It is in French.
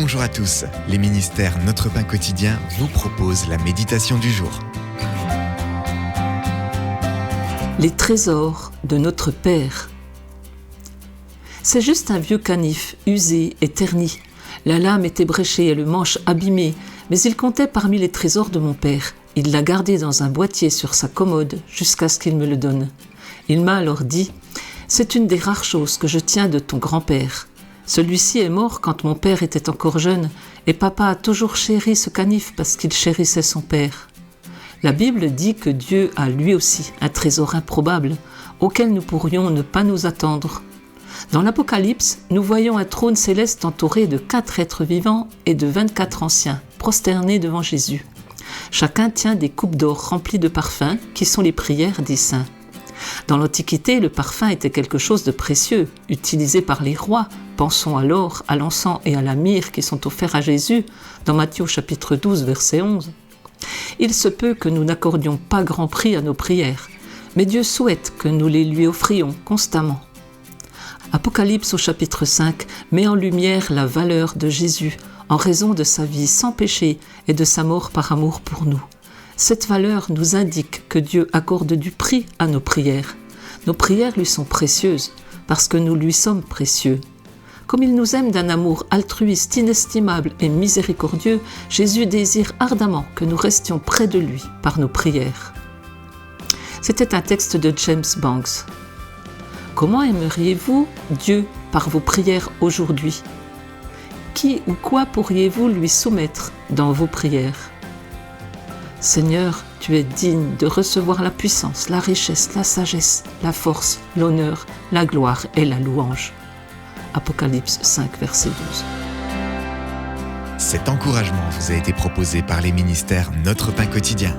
Bonjour à tous, les ministères Notre Pain Quotidien vous proposent la méditation du jour. Les trésors de notre Père. C'est juste un vieux canif, usé et terni. La lame était bréchée et le manche abîmé, mais il comptait parmi les trésors de mon père. Il l'a gardé dans un boîtier sur sa commode jusqu'à ce qu'il me le donne. Il m'a alors dit « C'est une des rares choses que je tiens de ton grand-père. Celui-ci est mort quand mon père était encore jeune et papa a toujours chéri ce canif parce qu'il chérissait son père. » La Bible dit que Dieu a lui aussi un trésor improbable auquel nous pourrions ne pas nous attendre. Dans l'Apocalypse, nous voyons un trône céleste entouré de 4 êtres vivants et de 24 anciens, prosternés devant Jésus. Chacun tient des coupes d'or remplies de parfums qui sont les prières des saints. Dans l'Antiquité, le parfum était quelque chose de précieux, utilisé par les rois. Pensons à l'or, à l'encens et à la myrrhe qui sont offerts à Jésus dans Matthieu chapitre 12, verset 11. Il se peut que nous n'accordions pas grand prix à nos prières, mais Dieu souhaite que nous les lui offrions constamment. Apocalypse au chapitre 5 met en lumière la valeur de Jésus en raison de sa vie sans péché et de sa mort par amour pour nous. Cette valeur nous indique que Dieu accorde du prix à nos prières. Nos prières lui sont précieuses parce que nous lui sommes précieux. Comme il nous aime d'un amour altruiste, inestimable et miséricordieux, Jésus désire ardemment que nous restions près de lui par nos prières. C'était un texte de James Banks. Comment aimeriez-vous Dieu par vos prières aujourd'hui ? Qui ou quoi pourriez-vous lui soumettre dans vos prières ? Seigneur, tu es digne de recevoir la puissance, la richesse, la sagesse, la force, l'honneur, la gloire et la louange. Apocalypse 5, verset 12. Cet encouragement vous a été proposé par les ministères Notre Pain Quotidien.